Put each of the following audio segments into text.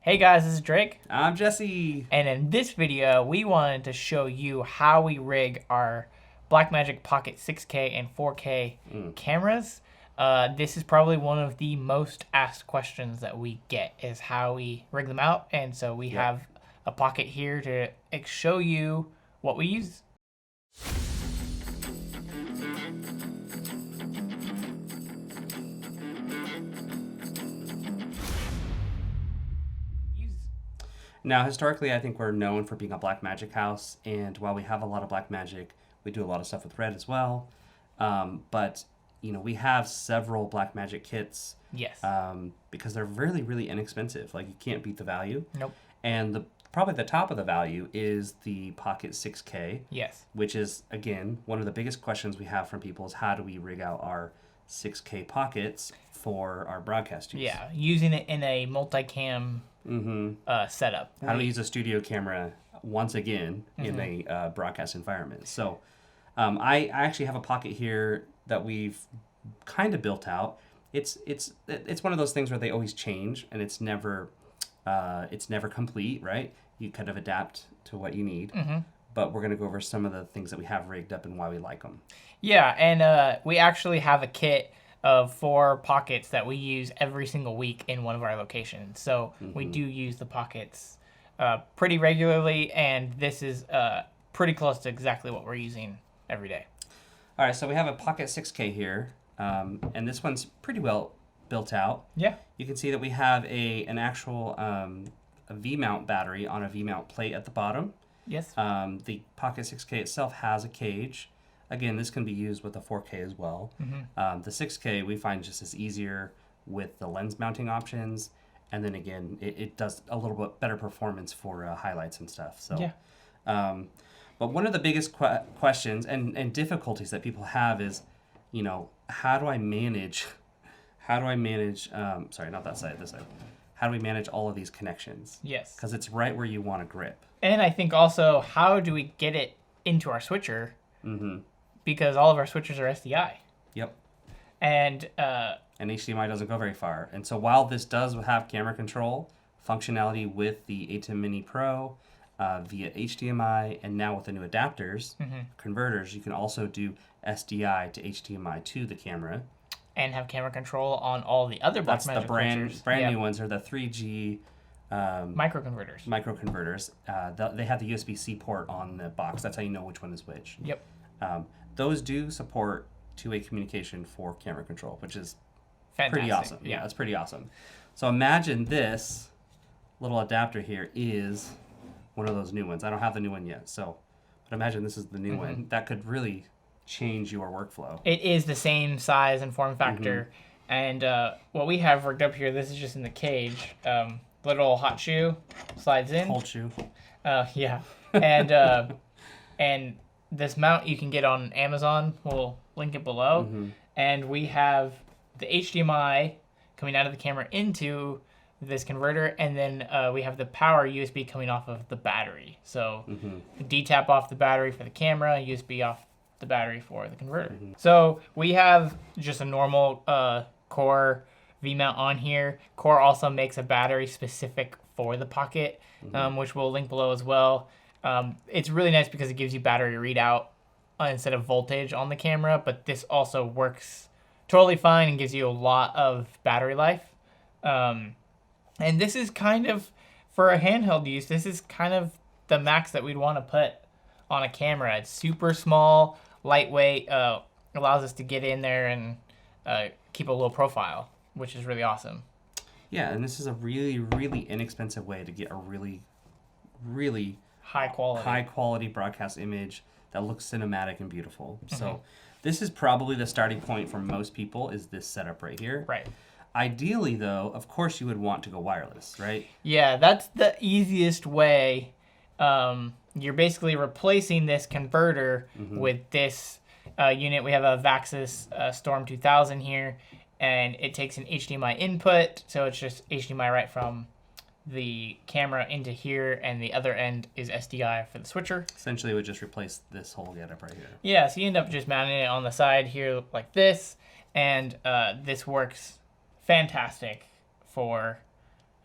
Hey guys, this is Drake. I'm Jesse. And in this video, we wanted to show you how we rig our Blackmagic Pocket 6K and 4K cameras. This is probably one of the most asked questions that we get, is how we rig them out. And so we have a pocket here to show you what we use. Now, historically, I think we're known for being a Blackmagic house, and while we have a lot of Blackmagic, we do a lot of stuff with Red as well. But you know, we have several Blackmagic kits. Yes. Because they're really, really inexpensive. Like, you can't beat the value. Nope. And probably the top of the value is the Pocket 6K. Yes. Which is, again, one of the biggest questions we have from people is how do we rig out our 6K pockets for our broadcast use? Yeah, using it in a multicam setup. How do we use a studio camera once again in a broadcast environment? So I actually have a pocket here that we've kind of built out. It's one of those things where they always change, and it's never complete, right? You kind of adapt to what you need. But we're going to go over some of the things that we have rigged up and why we like them. Yeah, and we actually have a kit of 4 pockets that we use every single week in one of our locations. So we do use the pockets pretty regularly, and this is pretty close to exactly what we're using every day. All right, so we have a Pocket 6K here, and this one's pretty well built out. Yeah. You can see that we have an actual a VMount battery on a VMount plate at the bottom. Yes. The Pocket 6K itself has a cage. Again, this can be used with the 4K as well. The 6K we find just is easier with the lens mounting options, and then again, it does a little bit better performance for highlights and stuff. So, yeah. But one of the biggest questions and difficulties that people have is, you know, how do I manage? Sorry, not that side. This side. How do we manage all of these connections? Yes. Because it's right where you want to grip. And I think also, how do we get it into our switcher? Because all of our switchers are SDI. Yep. And HDMI doesn't go very far. And so while this does have camera control functionality with the ATEM Mini Pro via HDMI, and now with the new adapters, converters, you can also do SDI to HDMI to the camera. And have camera control on all the other Blackmagic. That's the brand new ones are the 3G microconverters. They have the USB-C port on the box. That's how you know which one is which. Yep. Those do support two-way communication for camera control, which is fantastic. Pretty awesome. Yeah, that's pretty awesome. So imagine this little adapter here is one of those new ones. I don't have the new one yet, but imagine this is the new one. That could really change your workflow. It is the same size and form factor. And what we have rigged up here, this is just in the cage. Little hot shoe slides in. Cold shoe. Yeah. And this mount you can get on Amazon. We'll link it below. And we have the HDMI coming out of the camera into this converter, and then we have the power USB coming off of the battery. So D-tap off the battery for the camera, USB off the battery for the converter. So we have just a normal Core VMount on here. Core also makes a battery specific for the Pocket, which we'll link below as well. It's really nice because it gives you battery readout instead of voltage on the camera, but this also works totally fine and gives you a lot of battery life. And this is kind of, for a handheld use, this is kind of the max that we'd want to put on a camera. It's super small, lightweight, allows us to get in there and keep a low profile, which is really awesome. Yeah, and this is a really, really inexpensive way to get a really, really high quality broadcast image that looks cinematic and beautiful. So this is probably the starting point for most people, is this setup right here. Right. Ideally, though, of course you would want to go wireless, right? Yeah, that's the easiest way. You're basically replacing this converter with this unit. We have a VAXIS Storm 2000 here, and it takes an HDMI input, so it's just HDMI right from the camera into here, and the other end is SDI for the switcher. Essentially, it would just replace this whole getup right here. Yeah, so you end up just mounting it on the side here like this, and this works fantastic for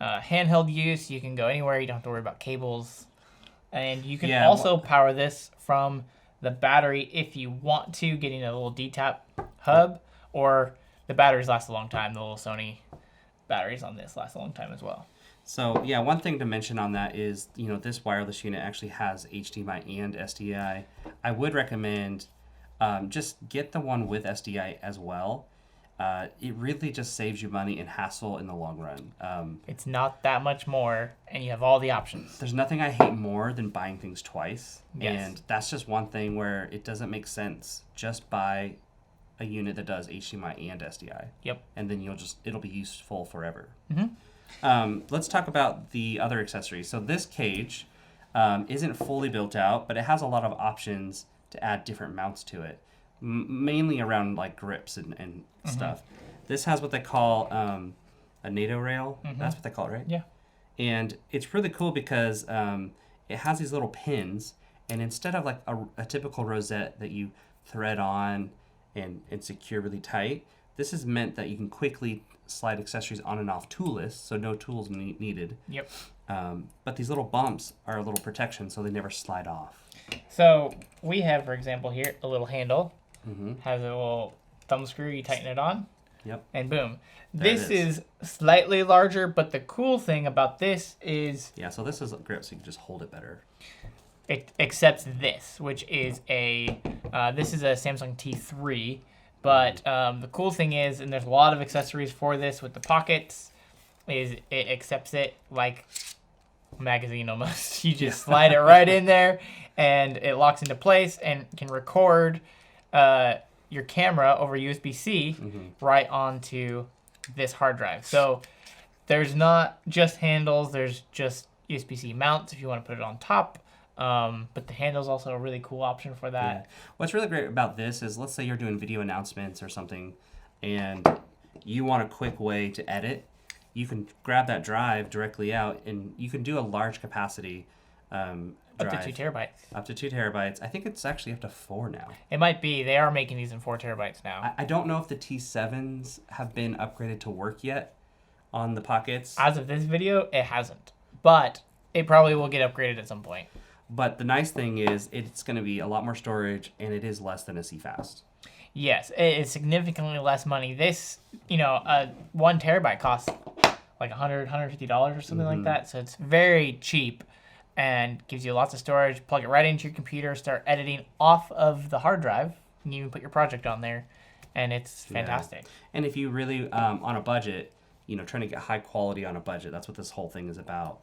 handheld use. You can go anywhere. You don't have to worry about cables. And you can Yeah, also power this from the battery if you want to, getting a little D-tap hub, or the batteries last a long time. The little Sony batteries on this last a long time as well. So yeah, one thing to mention on that is, this wireless unit actually has HDMI and SDI. I would recommend just get the one with SDI as well. It really just saves you money and hassle in the long run. It's not that much more, and you have all the options. There's nothing I hate more than buying things twice. Yes. And that's just one thing where it doesn't make sense. Just buy a unit that does HDMI and SDI. Yep. And then it'll be useful forever. Mm-hmm. Let's talk about the other accessories. So this cage isn't fully built out, but it has a lot of options to add different mounts to it, mainly around like grips and stuff. This has what they call a NATO rail. That's what they call it, right? Yeah. And it's really cool because it has these little pins, and instead of like a typical rosette that you thread on and secure really tight, this is meant that you can quickly slide accessories on and off toolless, so no tools needed. Yep. But these little bumps are a little protection, so they never slide off. So we have, for example, here a little handle. Mm-hmm. Has a little thumb screw. You tighten it on. Yep. And boom. There This is slightly larger, but the cool thing about this is Yeah, so this is a grip, so you can just hold it better. it accepts this, which is this is a Samsung T3. But the cool thing is, and there's a lot of accessories for this with the pockets, is it accepts it like a magazine almost. You just slide it right in there, and it locks into place and can record your camera over USB-C right onto this hard drive. So there's not just handles, there's just USB-C mounts if you want to put it on top. But the handle's also a really cool option for that. Yeah. What's really great about this is, let's say you're doing video announcements or something, and you want a quick way to edit. You can grab that drive directly out, and you can do a large capacity drive. Up to 2 terabytes. Up to 2 terabytes. I think it's actually up to 4 now. It might be. They are making these in 4 terabytes now. I don't know if the T7s have been upgraded to work yet on the pockets. As of this video, it hasn't. But it probably will get upgraded at some point. But the nice thing is it's going to be a lot more storage, and it is less than a CFast. Yes, it is significantly less money. This, 1 terabyte costs like $100, $150 or something like that. So it's very cheap and gives you lots of storage. Plug it right into your computer, start editing off of the hard drive. You can even put your project on there, and it's fantastic. Yeah. And if you really, on a budget, trying to get high quality on a budget, that's what this whole thing is about.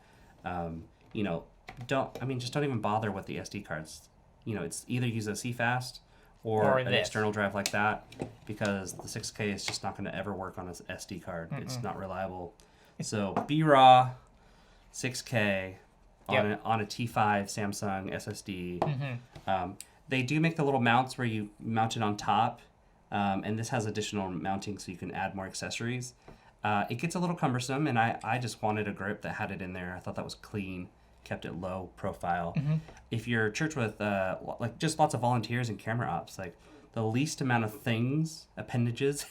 Just don't even bother with the SD cards. It's either use a CFast or an external drive like that, because the 6K is just not going to ever work on an SD card. It's not reliable. So BRAW 6K on a T5 Samsung SSD. They do make the little mounts where you mount it on top, and this has additional mounting so you can add more accessories. It gets a little cumbersome, and I just wanted a grip that had it in there. I thought that was clean, kept it low profile. If you're a church with just lots of volunteers and camera ops, like the least amount of appendages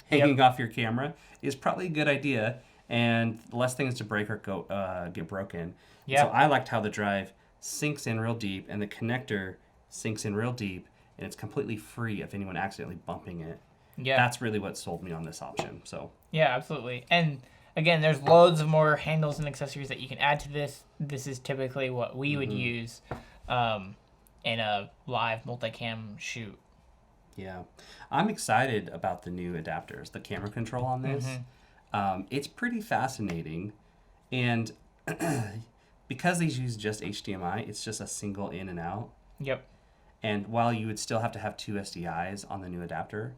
hanging off your camera is probably a good idea, and less things to break or get broken. So I liked how the drive sinks in real deep, and the connector sinks in real deep, and it's completely free of anyone accidentally bumping it. Yeah, that's really what sold me on this option. So yeah, absolutely. And again, there's loads of more handles and accessories that you can add to this. This is typically what we would use in a live multicam shoot. Yeah, I'm excited about the new adapters, the camera control on this. It's pretty fascinating, and because these use just HDMI, it's just a single in and out. Yep. And while you would still have to have 2 SDIs on the new adapter,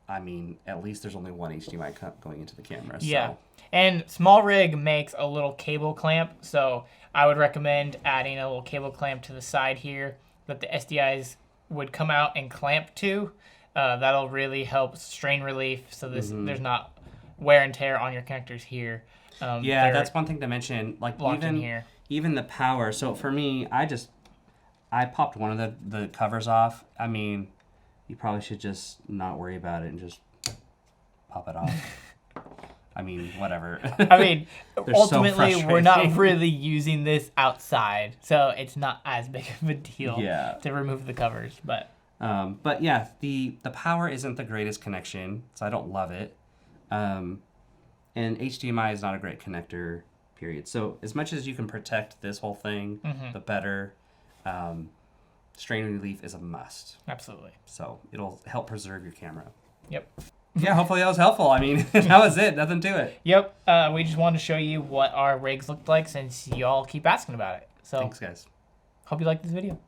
at least there's only one HDMI going into the camera. Yeah. So. And SMALLRIG makes a little cable clamp, so I would recommend adding a little cable clamp to the side here that the SDIs would come out and clamp to. That'll really help strain relief, so there's not wear and tear on your connectors here. That's one thing to mention. Like even the power. So for me, I popped one of the covers off. You probably should just not worry about it and just pop it off. I mean, whatever. I mean, They're ultimately, so we're not frustrating. really using this outside, so it's not as big of a deal Yeah. to remove the covers. But yeah, the power isn't the greatest connection, so I don't love it. And HDMI is not a great connector, period. So as much as you can protect this whole thing, the better. Strain relief is a must. absolutely. So it'll help preserve your camera. Yep. Yeah, hopefully that was helpful. I mean, that was it. Nothing to it. Yep. We just wanted to show you what our rigs looked like since y'all keep asking about it. So Thanks, guys. hope you like this video.